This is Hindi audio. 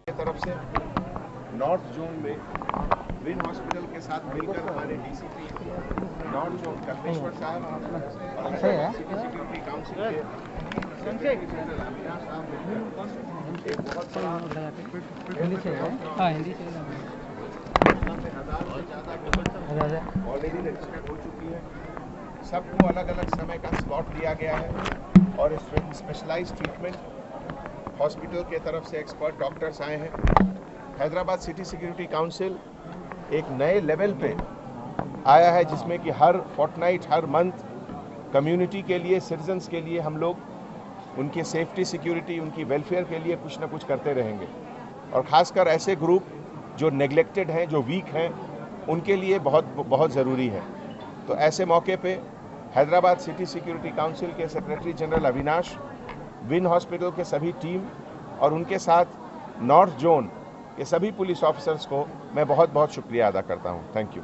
तरफ से नॉर्थ जोन में विन हॉस्पिटल के साथ मिलकर हमारे डीसीपी नॉर्थ जोन कल्पेश्वर साहब और सिटी सिक्योरिटी काउंसिल के सेक्रेटरी जनरल अविनाश साहब मिलकर एक बहुत बड़ा हिंदी से ऑलरेडी रजिस्टर्ड हो चुकी है। सबको अलग अलग समय का स्लॉट दिया गया है और स्पेशलाइज्ड ट्रीटमेंट हॉस्पिटल के तरफ से एक्सपर्ट डॉक्टर्स आए हैं। हैदराबाद सिटी सिक्योरिटी काउंसिल एक नए लेवल पे आया है जिसमें कि हर फोर्टनाइट हर मंथ कम्युनिटी के लिए सिटीजन्स के लिए हम लोग उनकी सेफ्टी सिक्योरिटी उनकी वेलफेयर के लिए कुछ ना कुछ करते रहेंगे और ख़ासकर ऐसे ग्रुप जो नेग्लेक्टेड हैं जो वीक हैं उनके लिए बहुत ज़रूरी है। तो ऐसे मौके पे हैदराबाद सिटी सिक्योरिटी काउंसिल के secretary general Avinash, win hospital के सभी टीम और उनके साथ नॉर्थ जोन के सभी पुलिस ऑफिसर्स को मैं बहुत शुक्रिया अदा करता हूं। Thank you.